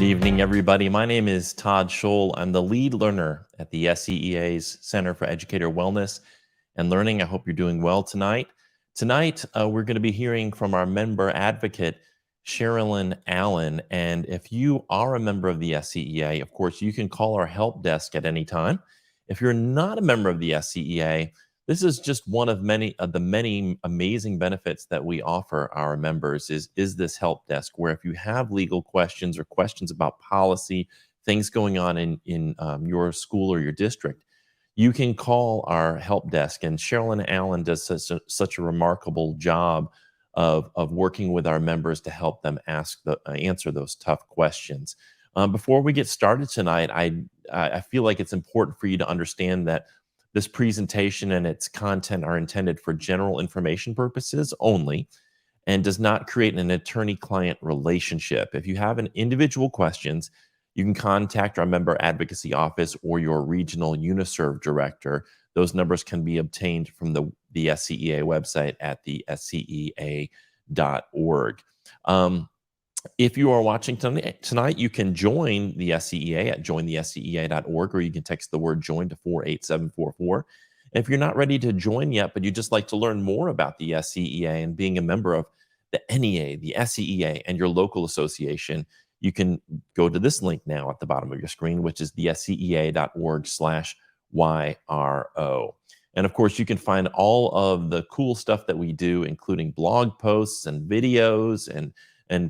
evening, everybody. My name is Todd Scholl. I'm the lead learner at the SCEA's Center for Educator Wellness and Learning. I hope you're doing well tonight. Tonight, we're going to be hearing from our member advocate, Cherolyn Allen. And if you are a member of the SCEA, of course, you can call our help desk at any time. If you're not a member of the SCEA, this is just one of the many amazing benefits that we offer our members is this help desk, where if you have legal questions or questions about policy, things going on in your school or your district, you can call our help desk. And Cherolyn Allen does such a remarkable job of working with our members to help them answer those tough questions. Before we get started tonight, I feel like it's important for you to understand that this presentation and its content are intended for general information purposes only and does not create an attorney-client relationship. If you have individual questions, you can contact our member advocacy office or your regional UniServe director. Those numbers can be obtained from the SCEA website at the scea.org. If you are watching tonight, you can join the SCEA at jointhescea.org, or you can text the word join to 48744. If you're not ready to join yet, but you'd just like to learn more about the SCEA and being a member of the NEA, the SCEA, and your local association, you can go to this link now at the bottom of your screen, which is the scea.org/YRO. And of course, you can find all of the cool stuff that we do, including blog posts and videos and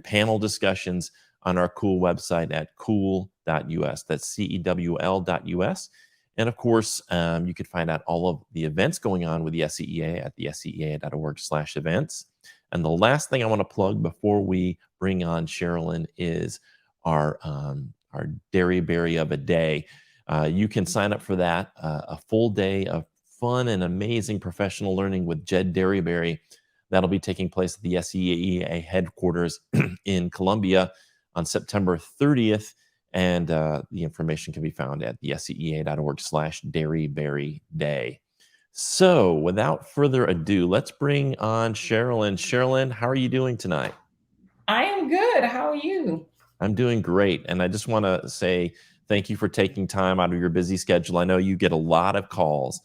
panel discussions on our cool website at cool.us. That's CEWL.us. And of course, you can find out all of the events going on with the SCEA at the scea.org/events. And the last thing I want to plug before we bring on Cherolyn is our Dairy Berry of a Day. You can sign up for that, a full day of fun and amazing professional learning with Jed Dairyberry. That'll be taking place at the SCEA headquarters in Columbia on September 30th. And the information can be found at the scea.org/dairyberryday. So without further ado, let's bring on Cherolyn. Cherolyn, how are you doing tonight? I am good. How are you? I'm doing great. And I just want to say thank you for taking time out of your busy schedule. I know you get a lot of calls.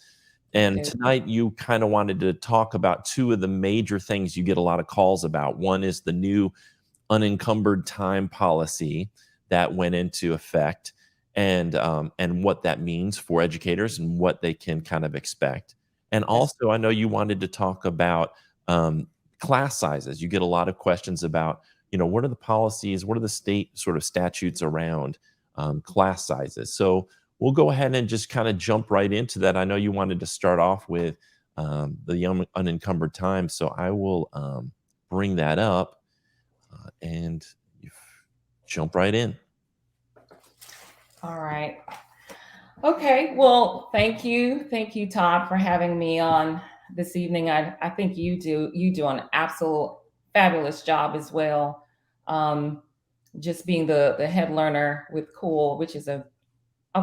And tonight you kind of wanted to talk about two of the major things you get a lot of calls about. One is the new unencumbered time policy that went into effect, and what that means for educators and what they can kind of expect. And also, I know you wanted to talk about class sizes. You get a lot of questions about, what are the policies, what are the state sort of statutes around class sizes. So we'll go ahead and just kind of jump right into that. I know you wanted to start off with the unencumbered time, so I will bring that up and jump right in. All right. Okay. Well, thank you. Thank you, Todd, for having me on this evening. I think you do an absolute fabulous job as well. Just being the head learner with Cool, which is a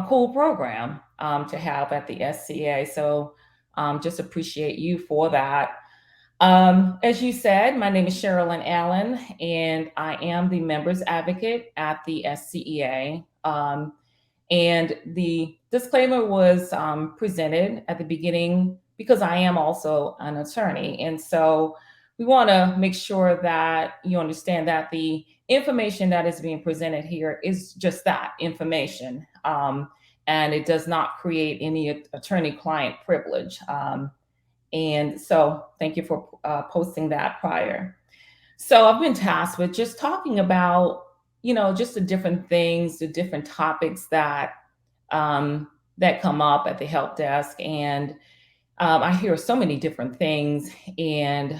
cool program to have at the SCA. So just appreciate you for that. As you said, my name is Cherolyn Allen, and I am the members advocate at the SCEA. And the disclaimer was presented at the beginning because I am also an attorney. And so we want to make sure that you understand that the information that is being presented here is just that information. And it does not create any attorney-client privilege. And so thank you for posting that prior. So I've been tasked with just talking about, just the different things, the different topics that that come up at the help desk. And I hear so many different things. And,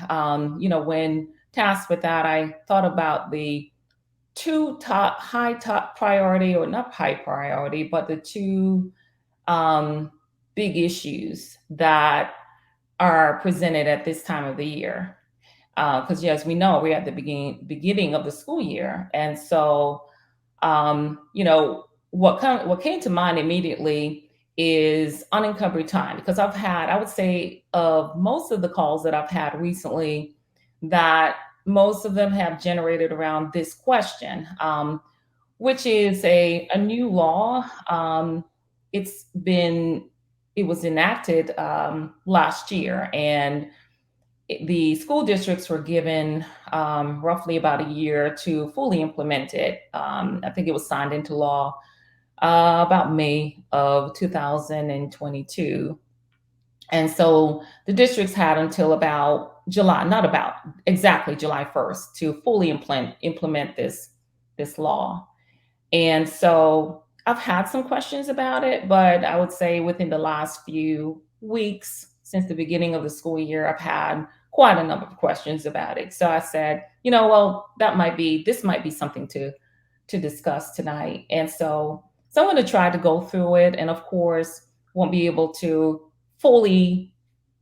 when tasked with that, I thought about the two high top priority, or not high priority, but the two big issues that are presented at this time of the year. Because yes, we know we're at the beginning of the school year, and so what came to mind immediately is unencumbered time, because I would say, of most of the calls that I've had recently, that most of them have generated around this question: which is a new law. It's been it was enacted last year, and the school districts were given roughly about a year to fully implement it. I think it was signed into law about May of 2022. And so the districts had until about July, not about exactly July 1st, to fully implement this law. And so I've had some questions about it, but I would say within the last few weeks, since the beginning of the school year, I've had quite a number of questions about it. So I said, well, this might be something to discuss tonight. And so I'm going to try to go through it, and of course, won't be able to fully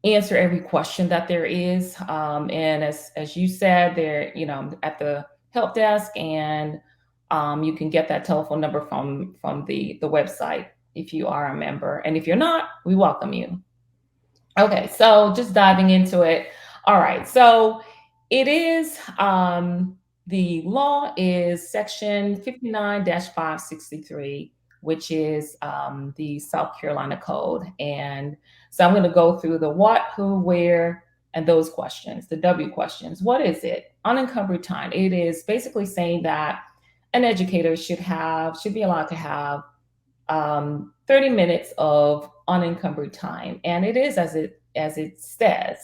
answer every question that there is. And as you said, there, at the help desk, and you can get that telephone number from the website if you are a member. And if you're not, we welcome you. Okay, so just diving into it. All right, so it is the law is section 59-563, which is the South Carolina Code. And so I'm going to go through the what, who, where, and those questions, the W questions. What is it? Unencumbered time. It is basically saying that an educator should be allowed to have 30 minutes of unencumbered time, and it is as it says.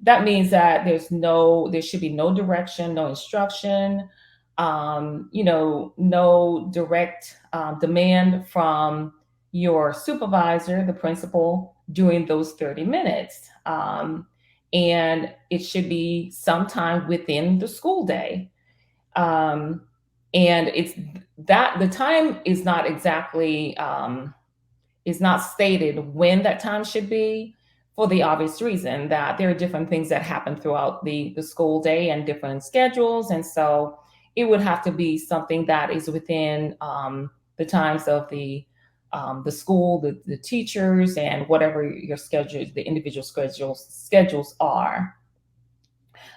That means that there should be no direction, no instruction, no direct demand from your supervisor, the principal, during those 30 minutes. And it should be sometime within the school day. And it's that the time is not exactly is not stated when that time should be, for the obvious reason that there are different things that happen throughout the school day and different schedules. And so it would have to be something that is within the times of the school, the teachers, and whatever your schedules, the individual schedules are.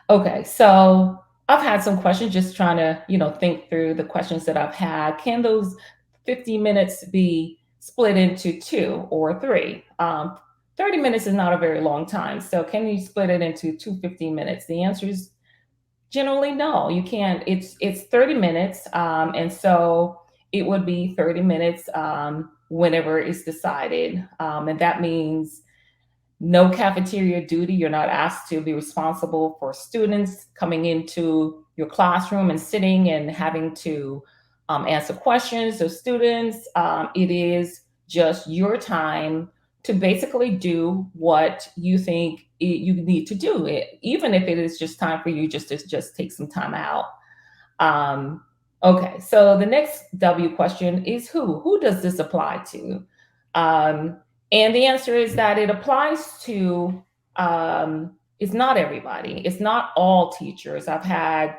Okay, so I've had some questions, just trying to, think through the questions that I've had. Can those 50 minutes be split into two or three? 30 minutes is not a very long time. So can you split it into two 15 minutes? The answer is generally no, you can't. It's 30 minutes. And so it would be 30 minutes whenever it's decided. And that means no cafeteria duty. You're not asked to be responsible for students coming into your classroom and sitting and having to answer questions of students. It is just your time to basically do what you think you need to do, even if it is just time for you just to take some time out. Okay, so the next W question is who? Who does this apply to? And the answer is that it applies to, it's not everybody. It's not all teachers. I've had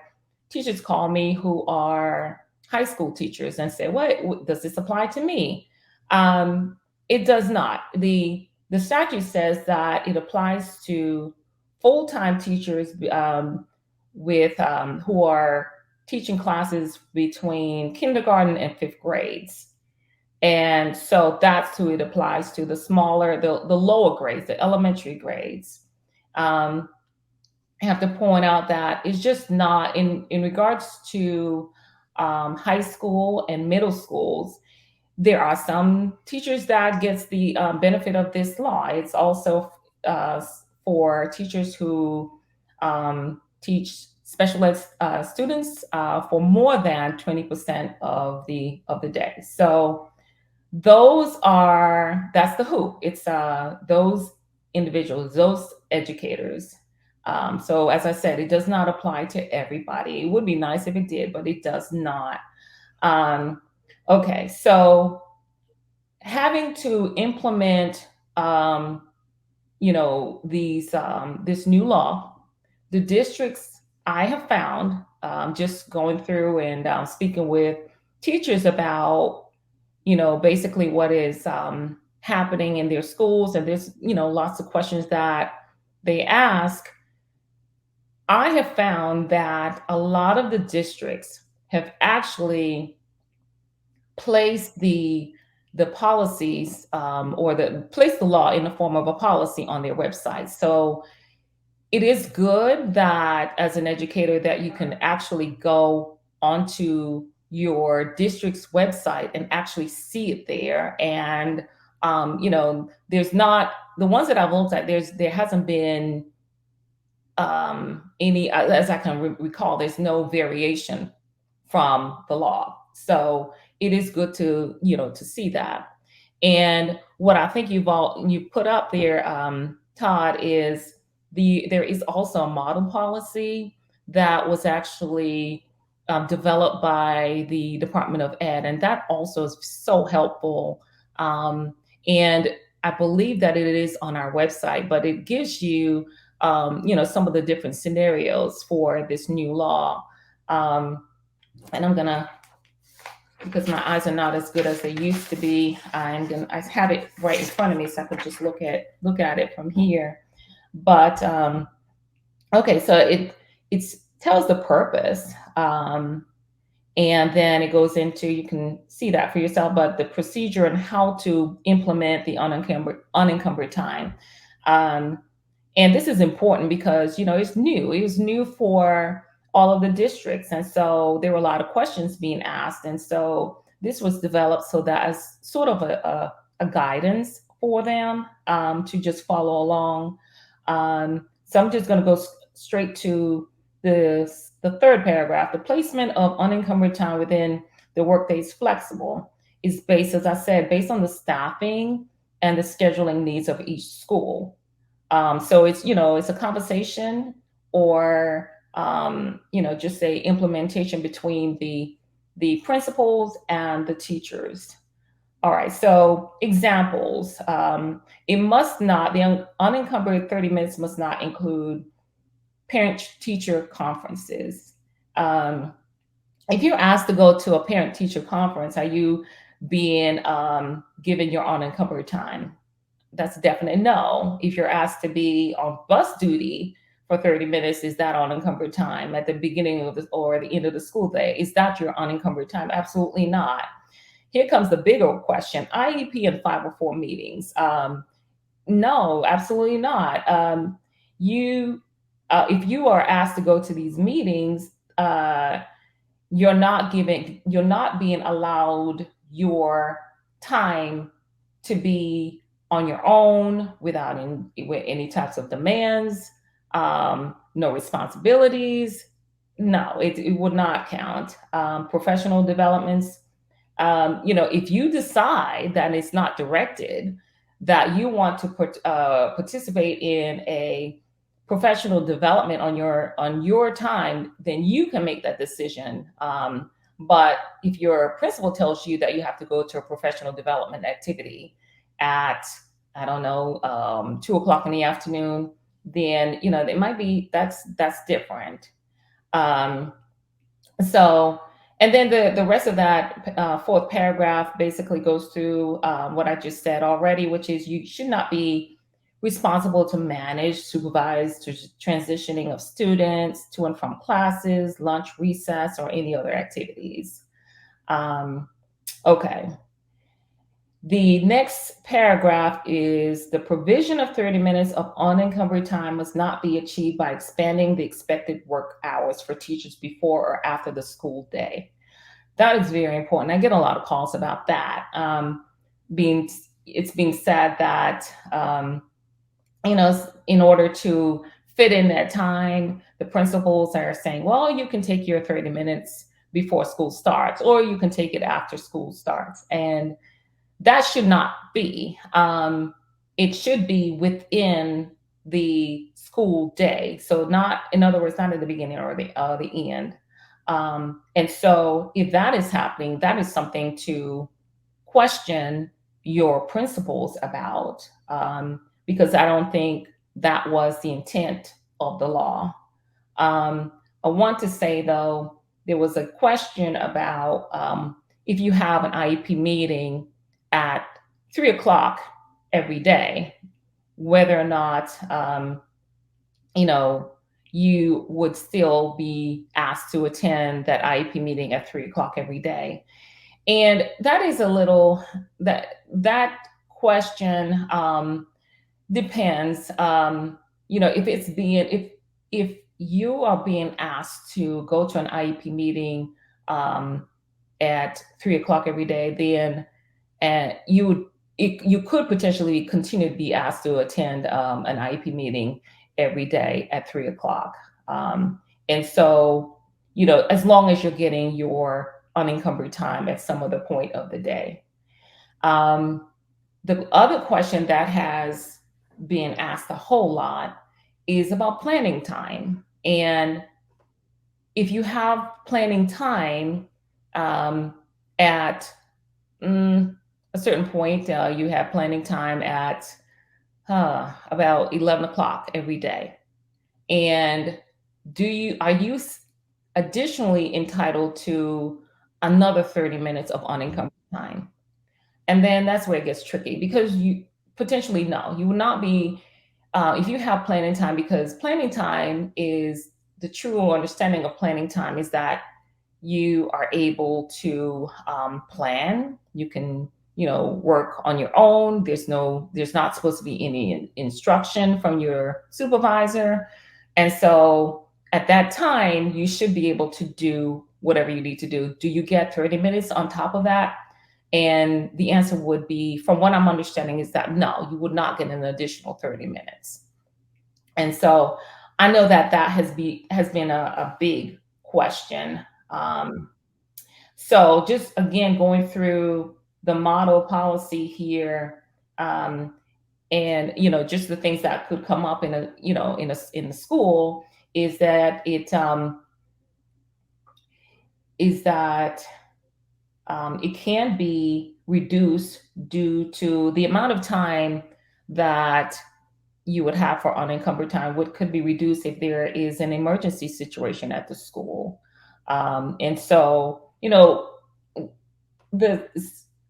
teachers call me who are high school teachers and say, what does this apply to me? It does not. The statute says that it applies to full-time teachers with who are teaching classes between kindergarten and fifth grades. And so that's who it applies to, the smaller, the lower grades, the elementary grades. I have to point out that it's just not, in regards to high school and middle schools, there are some teachers that gets the benefit of this law. It's also for teachers who teach special ed students for more than 20% of the day. So that's the who. It's those individuals, those educators. So as I said, it does not apply to everybody. It would be nice if it did, but it does not. Okay, so having to implement, this new law, the districts, I have found, just going through and speaking with teachers about, basically what is happening in their schools, and there's, lots of questions that they ask. I have found that a lot of the districts have actually place the policies or place the law in the form of a policy on their website. So it is good that as an educator that you can actually go onto your district's website and actually see it there. And there's not the ones that I've looked at. There hasn't been any, as I can recall. There's no variation from the law, so it is good to to see that. And what I think you put up there, Todd, is there is also a model policy that was actually developed by the Department of Ed, and that also is so helpful. And I believe that it is on our website, but it gives you, some of the different scenarios for this new law. And I'm gonna, because my eyes are not as good as they used to be, I have it right in front of me, so I could just look at it from here. But okay, so it tells the purpose, and then it goes into, you can see that for yourself, but the procedure and how to implement the unencumbered time. And this is important because it's new. It was new for all of the districts, and so there were a lot of questions being asked, and so this was developed so that as sort of a guidance for them to just follow along. So I'm just going to go straight to the third paragraph. The placement of unencumbered time within the workday is flexible. Is based, as I said, based on the staffing and the scheduling needs of each school. So it's a conversation, or just a implementation between the principals and the teachers. All right, so examples. It must not, the unencumbered 30 minutes must not include parent-teacher conferences. If you're asked to go to a parent-teacher conference, are you being given your unencumbered time? That's a definite no. If you're asked to be on bus duty for 30 minutes, is that unencumbered time at the beginning of or the end of the school day? Is that your unencumbered time? Absolutely not. Here comes the bigger question: IEP and 504 meetings. No, absolutely not. If you are asked to go to these meetings, you're not being allowed your time to be on your own without any types of demands, no responsibilities. No, it would not count. Professional developments. If you decide that it's not directed, that you want to participate in a professional development on your time, then you can make that decision. But if your principal tells you that you have to go to a professional development activity at, I don't know, 2 o'clock in the afternoon, then it might be that's different. So, and then the rest of that fourth paragraph basically goes through what I just said already, which is you should not be responsible to manage, supervise transitioning of students to and from classes, lunch, recess, or any other activities. Okay. The next paragraph is the provision of 30 minutes of unencumbered time must not be achieved by expanding the expected work hours for teachers before or after the school day. That is very important. I get a lot of calls about that. It's being said that, in order to fit in that time, the principals are saying, well, you can take your 30 minutes before school starts, or you can take it after school starts. And that should not be. It should be within the school day. So not, in other words, not at the beginning or the end. And so if that is happening, that is something to question your principals about, because I don't think that was the intent of the law. I want to say, though, there was a question about if you have an IEP meeting at 3 o'clock every day, whether or not, you would still be asked to attend that IEP meeting at 3 o'clock every day. And that is a little that question depends. If it's being if you are being asked to go to an IEP meeting um, at 3 o'clock every day, then and you could potentially continue to be asked to attend an IEP meeting every day at 3 o'clock. And so, as long as you're getting your unencumbered time at some other point of the day. Um, the other question that has been asked a whole lot is about planning time. And if you have planning time um, at a certain point, you have planning time at about 11 o'clock every day. And are you additionally entitled to another 30 minutes of unencumbered time? And then that's where it gets tricky because you potentially no, you will not be if you have planning time, because planning time is the true understanding of planning time is that you are able to plan. You can, work on your own. There's not supposed to be any instruction from your supervisor. And so at that time, you should be able to do whatever you need to do. Do you get 30 minutes on top of that? And the answer would be, from what I'm understanding, is that no, you would not get an additional 30 minutes. And so I know that has been a big question. So just again, going through the model policy here, and just the things that could come up in a in the school is that it can be reduced due to the amount of time that you would have for unencumbered time. What could be reduced if there is an emergency situation at the school. And so, the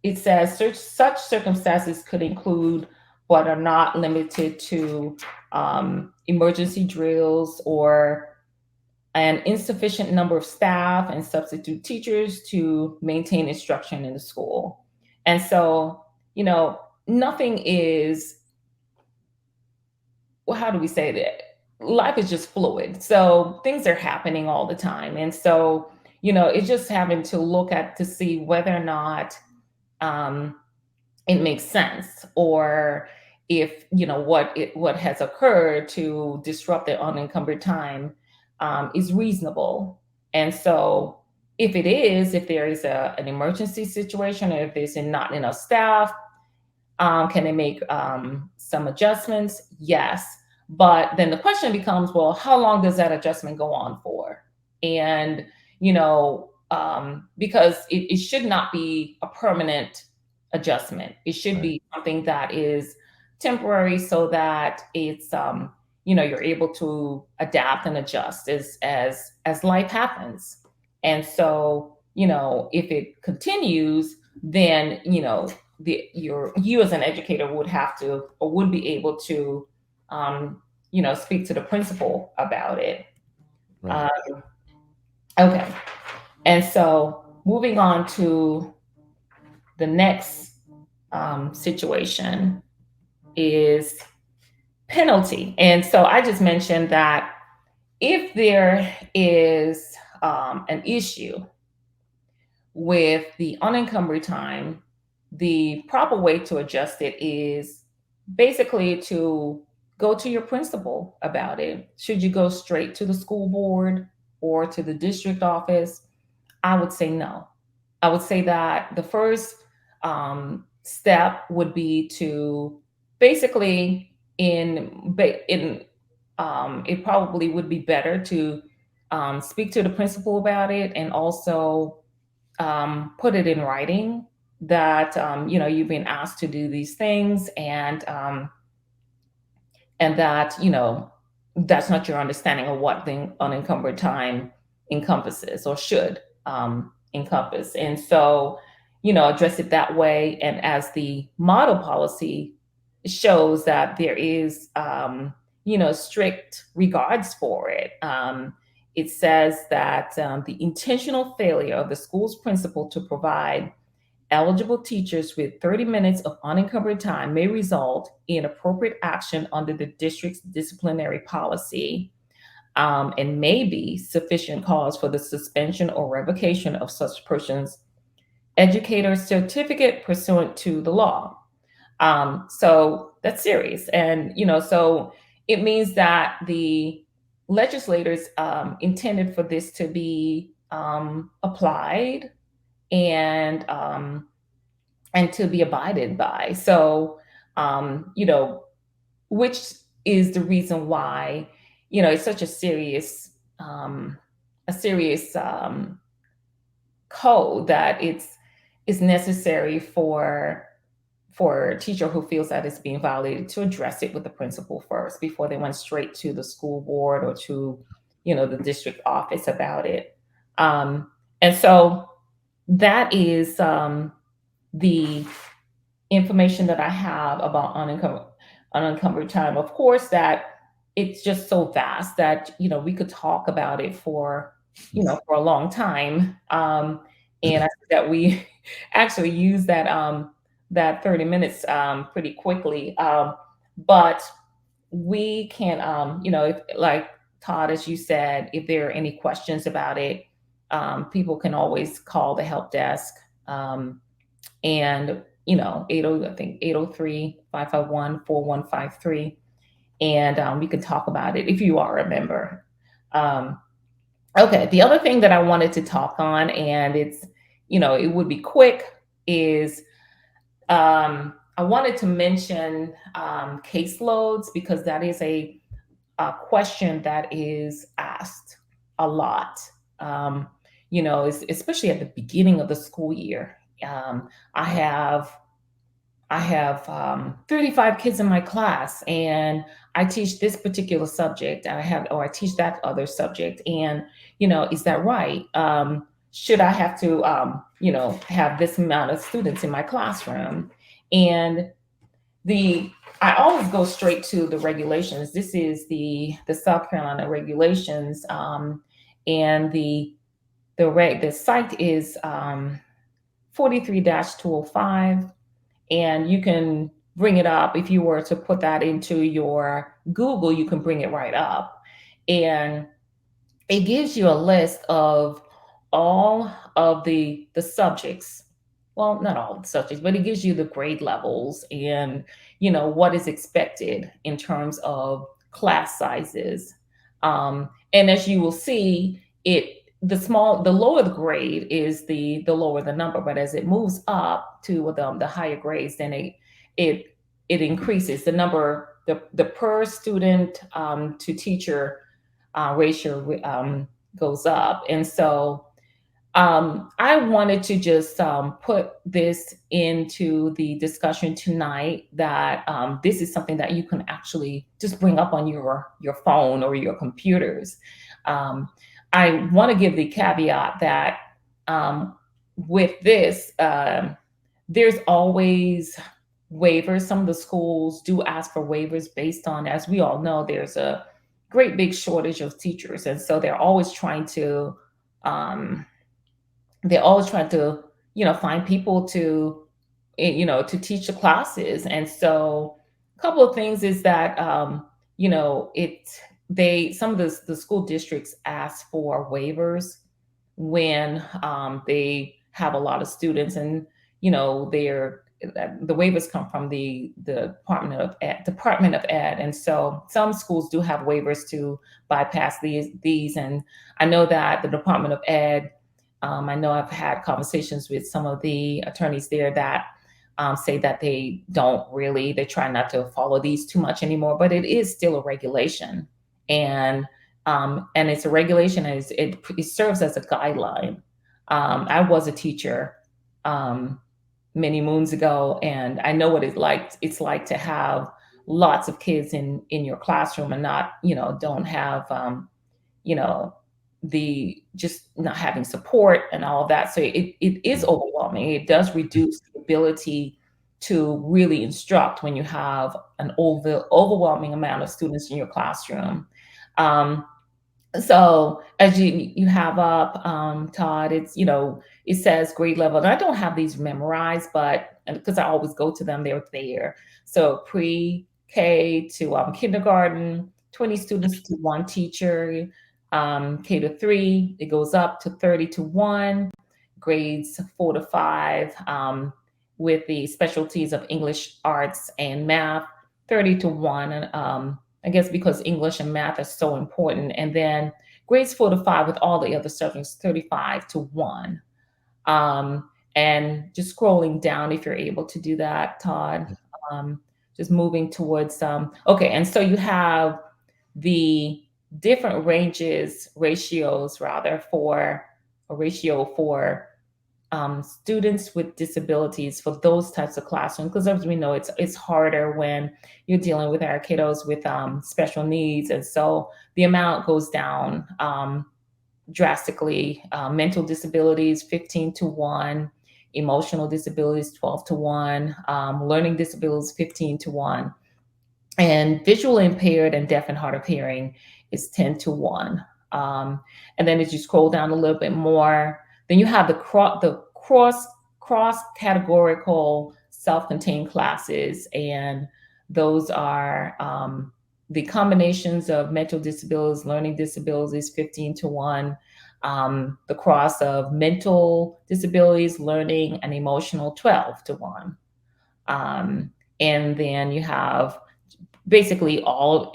it says such circumstances could include, but are not limited to, emergency drills or an insufficient number of staff and substitute teachers to maintain instruction in the school. And so, nothing is, well, how do we say that? Life is just fluid. So things are happening all the time. And so, it's just having to look at to see whether or not um, it makes sense, or if what has occurred to disrupt the unencumbered time is reasonable. And so if there is an emergency situation, or if there's not enough staff, can they make some adjustments? Yes. But then the question becomes, well, how long does that adjustment go on for? And, because it should not be a permanent adjustment. It should Right. be something that is temporary, so that it's, you're able to adapt and adjust as life happens. And so, if it continues, then, you as an educator would have to, or would be able to, speak to the principal about it. Right. Uh, okay. And so moving on to the next situation is penalty. And so I just mentioned that if there is an issue with the unencumbered time, the proper way to adjust it is basically to go to your principal about it. Should you go straight to the school board or to the district office? I would say no. I would say that the first step would be to basically it probably would be better to speak to the principal about it, and also put it in writing that you've been asked to do these things, and that that's not your understanding of what the unencumbered time encompasses, or should encompass. And so, address it that way. And as the model policy shows, that there is strict regards for it. It says that the intentional failure of the school's principal to provide eligible teachers with 30 minutes of unencumbered time may result in appropriate action under the district's disciplinary policy, and may be sufficient cause for the suspension or revocation of such person's educator certificate pursuant to the law. So that's serious. And, so it means that the legislators intended for this to be applied and to be abided by. So, which is the reason why, it's such a serious code that it's necessary for a teacher who feels that it's being violated to address it with the principal first before they went straight to the school board or to, the district office about it. And so that is the information that I have about unencumbered time. Of course, that it's just so vast that we could talk about it for for a long time. And I think that we actually use that 30 minutes pretty quickly. But we can, if, like Todd, as you said, if there are any questions about it, people can always call the help desk. And 80, I think 803-551-4153. And we can talk about it if you are a member. Okay, the other thing that I wanted to talk on, and it's, it would be quick, is I wanted to mention caseloads, because that is a question that is asked a lot, especially at the beginning of the school year. I have 35 kids in my class, and I teach this particular subject. I teach that other subject, and is that right? Should I have to, have this amount of students in my classroom? And I always go straight to the regulations. This is the South Carolina regulations, and the site is 43-205. And you can bring it up. If you were to put that into your Google, you can bring it right up. And it gives you a list of all of the subjects. Well, not all the subjects, but it gives you the grade levels and, what is expected in terms of class sizes. And as you will see, the lower the grade is, the lower the number, but as it moves up to the higher grades, then it increases the number, the per student to teacher ratio goes up. And so I wanted to just put this into the discussion tonight, that this is something that you can actually just bring up on your phone or your computers. I want to give the caveat that with this, there's always waivers. Some of the schools do ask for waivers based on, as we all know, there's a great big shortage of teachers. And so they're always trying to, find people to, to teach the classes. And so a couple of things is that, some of the school districts ask for waivers when they have a lot of students, and the waivers come from the Department of Ed. And so some schools do have waivers to bypass these. And I know that the Department of Ed, I know I've had conversations with some of the attorneys there that say that they try not to follow these too much anymore, but it is still a regulation. And it's a regulation, and it serves as a guideline. I was a teacher many moons ago, and I know what it's like to have lots of kids in your classroom and not, don't have, just not having support and all of that. So it is overwhelming. It does reduce the ability to really instruct when you have an overwhelming amount of students in your classroom. So as you have up, Todd, it's, it says grade level, and I don't have these memorized, but because I always go to them, they're there. So pre-K to kindergarten, 20 students to one teacher. K to 3, it goes up to 30 to 1. Grades 4 to 5, with the specialties of English, arts, and math, 30 to 1. And I guess because English and math are so important. And then grades 4 to 5 with all the other subjects, 35 to 1. And just scrolling down, if you're able to do that, Todd, just moving towards, okay. And so you have the different ratios rather, for a ratio for students with disabilities for those types of classrooms, because as we know, it's harder when you're dealing with our kiddos with special needs, and so the amount goes down drastically. Mental disabilities 15 to 1, emotional disabilities 12 to 1, learning disabilities 15 to 1, and visually impaired and deaf and hard of hearing is 10 to 1. And then as you scroll down a little bit more, then you have the cross categorical self-contained classes, and those are the combinations of mental disabilities, learning disabilities, 15 to 1, the cross of mental disabilities, learning, and emotional, 12 to 1. And then you have basically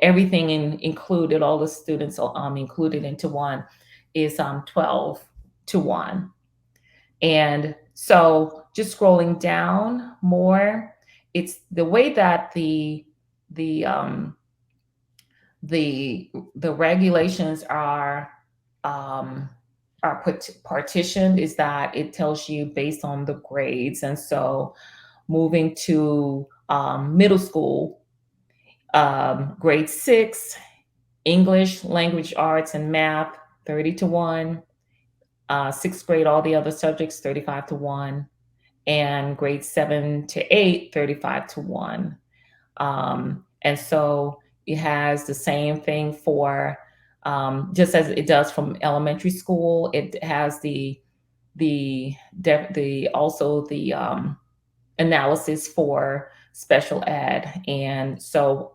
everything included, all the students included into one is 12 to 1. And so just scrolling down more, it's the way that the regulations are partitioned is that it tells you based on the grades. And so moving to middle school, grade 6, English, language arts, and math, 30 to 1. 6th grade, all the other subjects, 35 to 1. And grade 7 to 8, 35 to 1. And so it has the same thing for, just as it does from elementary school, it has also the analysis for special ed. And so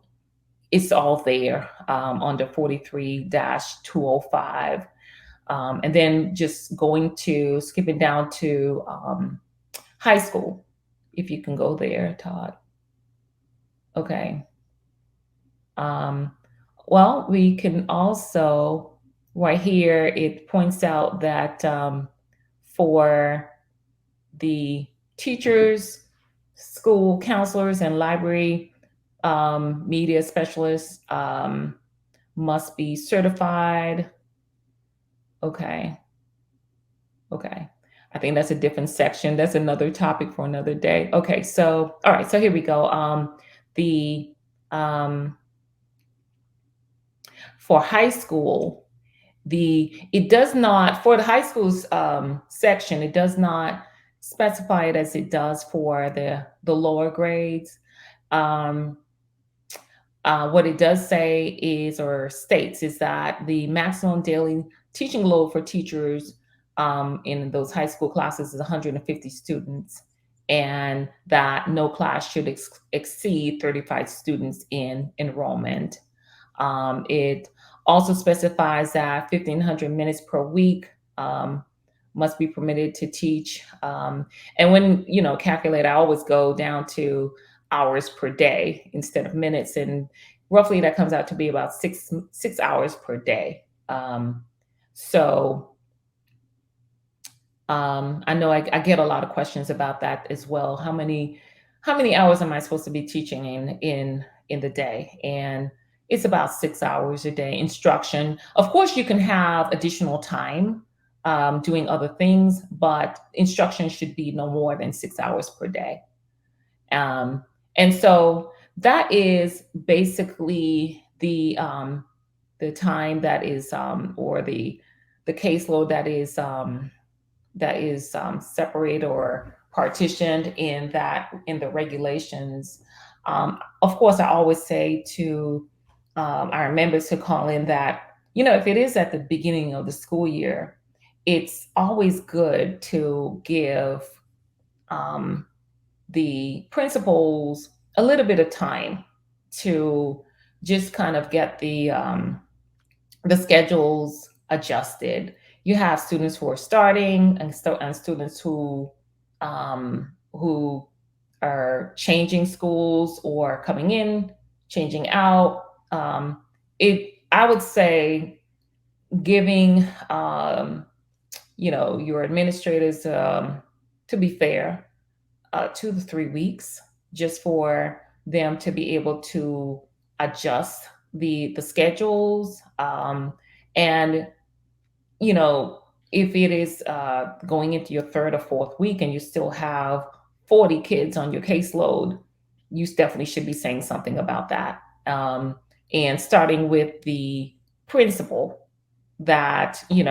it's all there under 43-205. And then just skipping down to high school, if you can go there, Todd. Okay. Well, we can also, right here, it points out that for the teachers, school counselors, and library media specialists must be certified. Okay. I think that's a different section. That's another topic for another day. Okay, so all right, so here we go. For high school, it does not, for the high school's section, it does not specify it as it does for the lower grades. What it does say is, or states, is that the maximum daily teaching load for teachers in those high school classes is 150 students, and that no class should exceed 35 students in enrollment. It also specifies that 1,500 minutes per week must be permitted to teach. And when, calculate, I always go down to hours per day instead of minutes. And roughly that comes out to be about six hours per day. So I know I get a lot of questions about that as well. How many hours am I supposed to be teaching in the day? And it's about 6 hours a day instruction. Of course, you can have additional time doing other things, but instruction should be no more than 6 hours per day. And so that is basically the time that is, or the caseload that is separated or partitioned in the regulations. Of course, I always say to our members to call in that if it is at the beginning of the school year, it's always good to give um, the principals a little bit of time to just kind of get the schedules adjusted. You have students who are starting and students who are changing schools or coming in, changing out. I would say giving your administrators, to be fair, 2 to 3 weeks just for them to be able to adjust the schedules, and you know if it is going into your third or fourth week and you still have 40 kids on your caseload, you definitely should be saying something about that, and starting with the principal, that you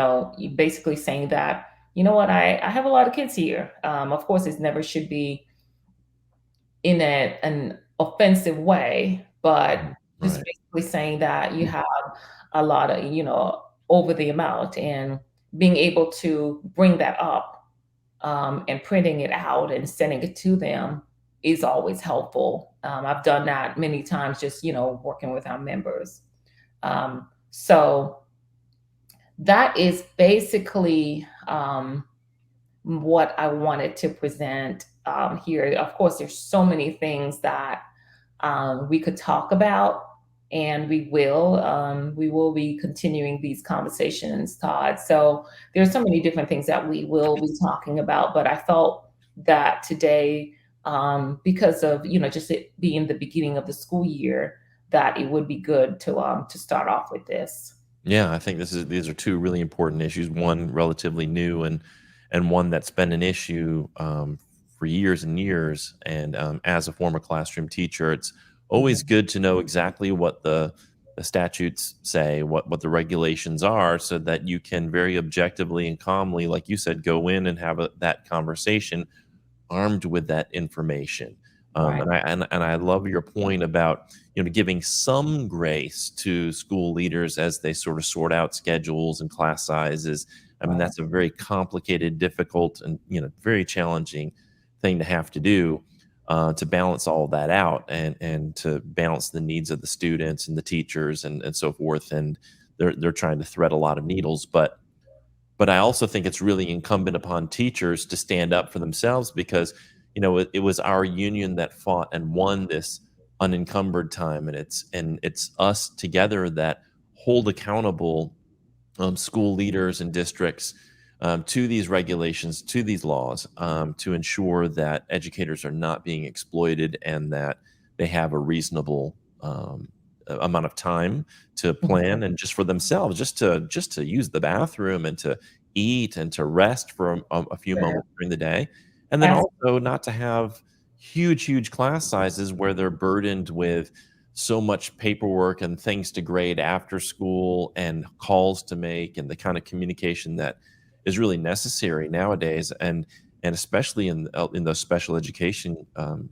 basically saying that, what, I have a lot of kids here. Of course, it never should be in an offensive way, but just Right. basically saying that you have a lot of, over the amount, and being able to bring that up, and printing it out and sending it to them is always helpful. I've done that many times, just, working with our members. So that is basically what I wanted to present here. Of course, there's so many things that we could talk about, and we will be continuing these conversations, Todd. So there's so many different things that we will be talking about, but I felt that today, because of just it being the beginning of the school year, that it would be good to start off with this. Yeah, I think these are two really important issues. One relatively new, and one that's been an issue for years and years. And as a former classroom teacher, it's always Mhm. good to know exactly what the statutes say, what the regulations are, so that you can very objectively and calmly, like you said, go in and have that conversation armed with that information. Right, And I love your point about giving some grace to school leaders as they sort of sort out schedules and class sizes. I mean, right, that's a very complicated, difficult, and very challenging thing to have to do, to balance all that out, and to balance the needs of the students and the teachers and so forth. And they're trying to thread a lot of needles, but I also think it's really incumbent upon teachers to stand up for themselves, because, it was our union that fought and won this unencumbered time, and it's us together that hold accountable school leaders and districts to these regulations, to these laws, to ensure that educators are not being exploited, and that they have a reasonable amount of time to mhm, plan, and just for themselves, just to use the bathroom, and to eat, and to rest for a few sure. moments during the day, and then As also not to have huge class sizes where they're burdened with so much paperwork and things to grade after school, and calls to make, and the kind of communication that is really necessary nowadays, and especially in those special education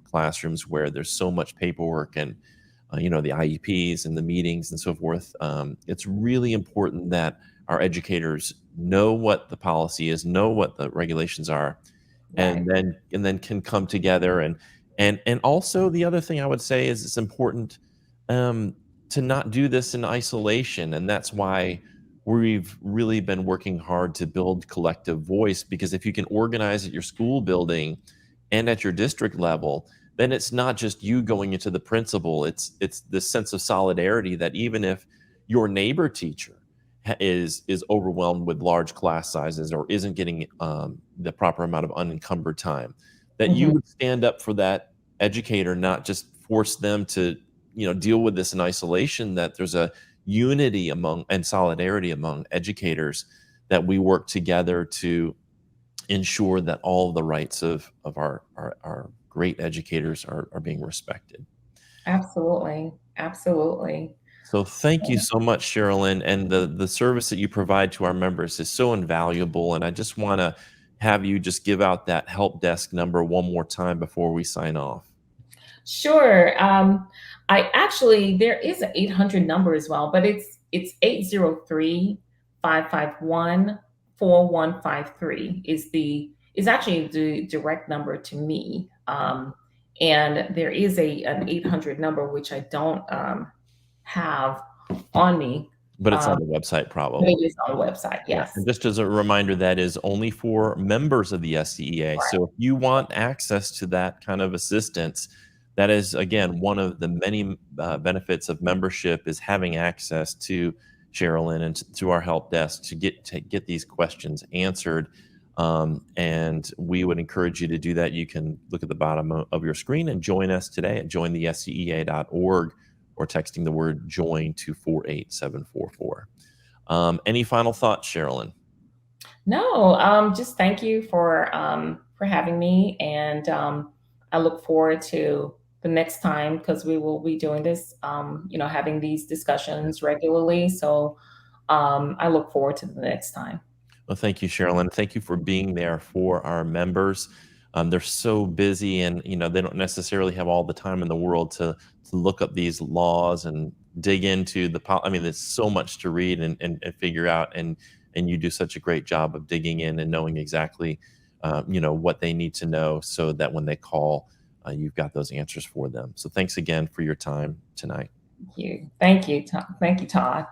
classrooms where there's so much paperwork, and the IEPs and the meetings and so forth. It's really important that our educators know what the policy is, know what the regulations are, Right, and then can come together. And also, the other thing I would say is it's important um, to not do this in isolation, and that's why we've really been working hard to build collective voice, because if you can organize at your school building and at your district level, then it's not just you going into the principal. It's this sense of solidarity, that even if your neighbor teacher is overwhelmed with large class sizes, or isn't getting the proper amount of unencumbered time, that you mhm, would stand up for that educator, not just force them to deal with this in isolation. That there's a unity among and solidarity among educators, that we work together to ensure that all of the rights of our great educators are being respected. absolutely, absolutely. So thank you so much, Sherilyn, and the service that you provide to our members is so invaluable. And I just want to have you just give out that help desk number one more time before we sign off. Sure. I actually, there is an 800 number as well, but it's 803-551-4153 is actually the direct number to me. And there is an 800 number, which I don't have on me. But it's on Um, the website but probably. it is on the website, Yeah, yes. and just as a reminder, that is only for members of the SCEA. Right. So if you want access to that kind of assistance, that is, again, one of the many benefits of membership is having access to Cherolyn and to our help desk to get these questions answered. And we would encourage you to do that. You can look at the bottom of your screen and join us today at jointhescea.org or texting the word join to 48744. Any final thoughts, Cherolyn? No, just thank you for having me, and I look forward to the next time because we will be doing this, having these discussions regularly. So I look forward to the next time. Well, thank you, Cherolyn. Thank you for being there for our members. They're so busy, and they don't necessarily have all the time in the world to look up these laws and dig into I mean, there's so much to read and figure out, and you do such a great job of digging in and knowing exactly, what they need to know, so that when they call, you've got those answers for them. So, thanks again for your time tonight. Thank you, Todd. Thank you, Todd.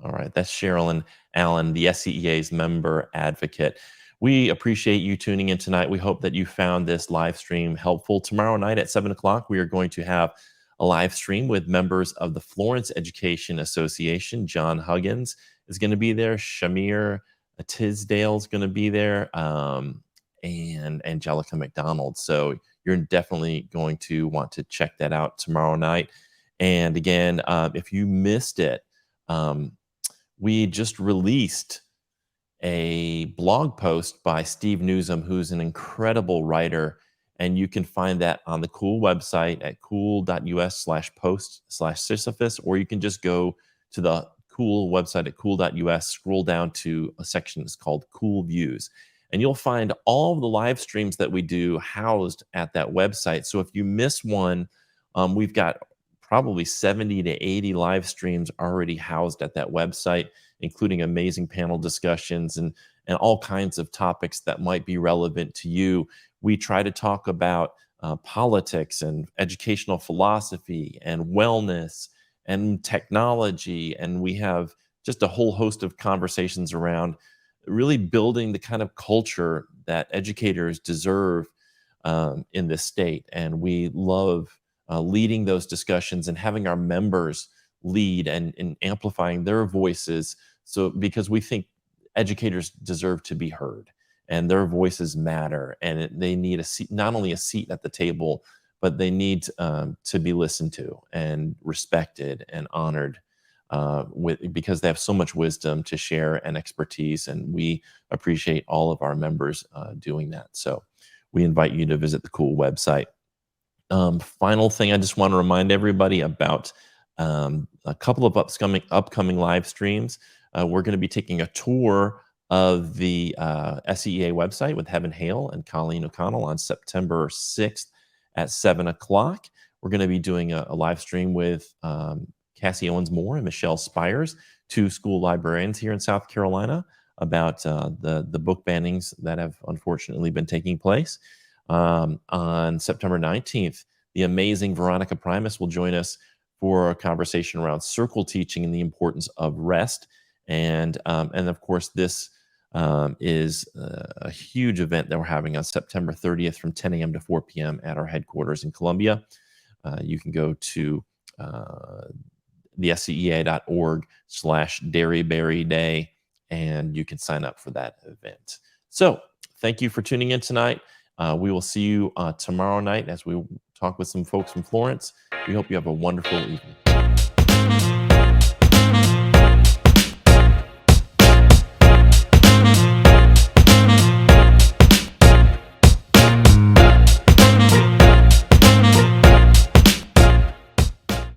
All right, that's Cherolyn Allen, the SCEA's member advocate. We appreciate you tuning in tonight. We hope that you found this live stream helpful. Tomorrow night at 7 o'clock, we are going to have a live stream with members of the Florence Education Association. John Huggins is going to be there. Shamir Tisdale is going to be there, and Angelica McDonald. So you're definitely going to want to check that out tomorrow night. And again, if you missed it, we just released a blog post by Steve Newsom, who's an incredible writer. And you can find that on the Cool website at cool.us/post/Sisyphus, or you can just go to the Cool website at cool.us, scroll down to a section that's called Cool Views. And you'll find all of the live streams that we do housed at that website. So if you miss one, we've got probably 70 to 80 live streams already housed at that website, including amazing panel discussions and all kinds of topics that might be relevant to you. We try to talk about politics and educational philosophy and wellness and technology. And we have just a whole host of conversations around really building the kind of culture that educators deserve in this state. And we love leading those discussions and having our members lead and amplifying their voices. So, because we think educators deserve to be heard and their voices matter, and they need a seat, not only a seat at the table, but they need to be listened to and respected and honored because they have so much wisdom to share and expertise. And we appreciate all of our members doing that. So we invite you to visit the Cool website. Final thing, I just want to remind everybody about a couple of upcoming live streams. We're going to be taking a tour of the SCEA website with Heaven Hale and Colleen O'Connell on September 6th at 7 o'clock. We're going to be doing a live stream with Cassie Owens-Moore and Michelle Spires, two school librarians here in South Carolina, about the book bannings that have unfortunately been taking place. On September 19th, the amazing Veronica Primus will join us for a conversation around circle teaching and the importance of rest. And of course, this is a huge event that we're having on September 30th from 10 a.m. to 4 p.m. at our headquarters in Columbia. You can go to the scea.org/Dairyberry Day, and you can sign up for that event. So thank you for tuning in tonight. We will see you tomorrow night as we talk with some folks from Florence. We hope you have a wonderful evening.